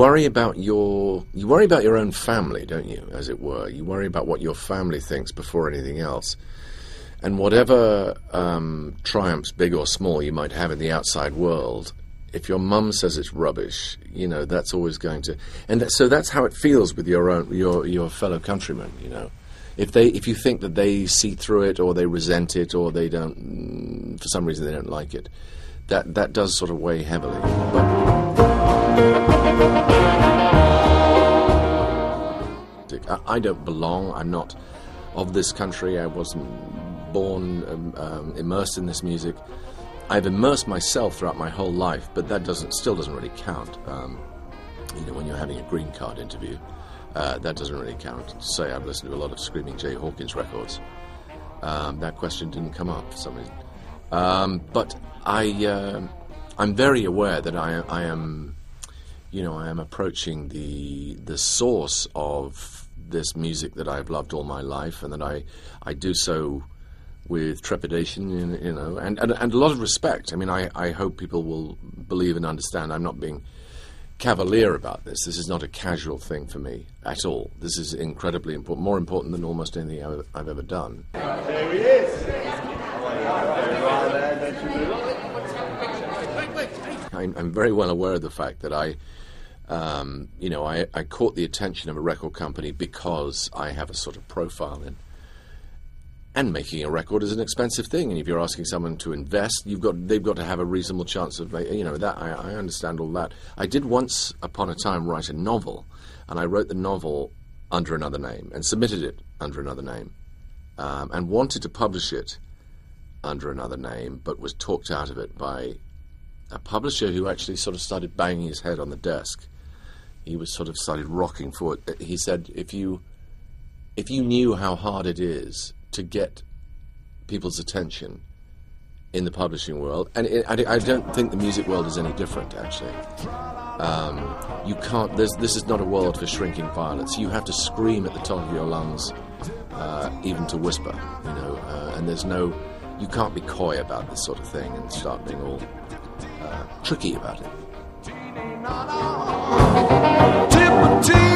worry about your own family, don't you, as it were. You worry about what your family thinks before anything else. And whatever triumphs, big or small, you might have in the outside world, if your mum says it's rubbish, you know, that's always going to... And so that's how it feels with your fellow countrymen, you know. If you think that they see through it, or they resent it, or they don't, for some reason they don't like it, that does sort of weigh heavily. But I don't belong. I'm not of this country. I wasn't born immersed in this music. I've immersed myself throughout my whole life, but that still doesn't really count. You know, when you're having a green card interview, that doesn't really count. To say I've listened to a lot of Screaming Jay Hawkins records, that question didn't come up for some reason. But I'm very aware that I am approaching the source of this music that I've loved all my life, and that I do so with trepidation, you know, and a lot of respect. I mean, I hope people will believe and understand I'm not being cavalier about this. This is not a casual thing for me at all. This is incredibly important, more important than almost anything I've ever done. There he is. I'm very well aware of the fact that I caught the attention of a record company because I have a sort of profile in. And making a record is an expensive thing, and if you're asking someone to invest, they've got to have a reasonable chance of, you know, that I understand all that. I did once upon a time write a novel, and I wrote the novel under another name and submitted it under another name, and wanted to publish it under another name, but was talked out of it by a publisher who actually sort of started banging his head on the desk. He was sort of started rocking forward. He said, if you knew how hard it is to get people's attention in the publishing world, and I don't think the music world is any different, actually. You can't. This is not a world for shrinking violets. You have to scream at the top of your lungs, even to whisper. You know, and there's no. You can't be coy about this sort of thing and start being all tricky about it. Timothy,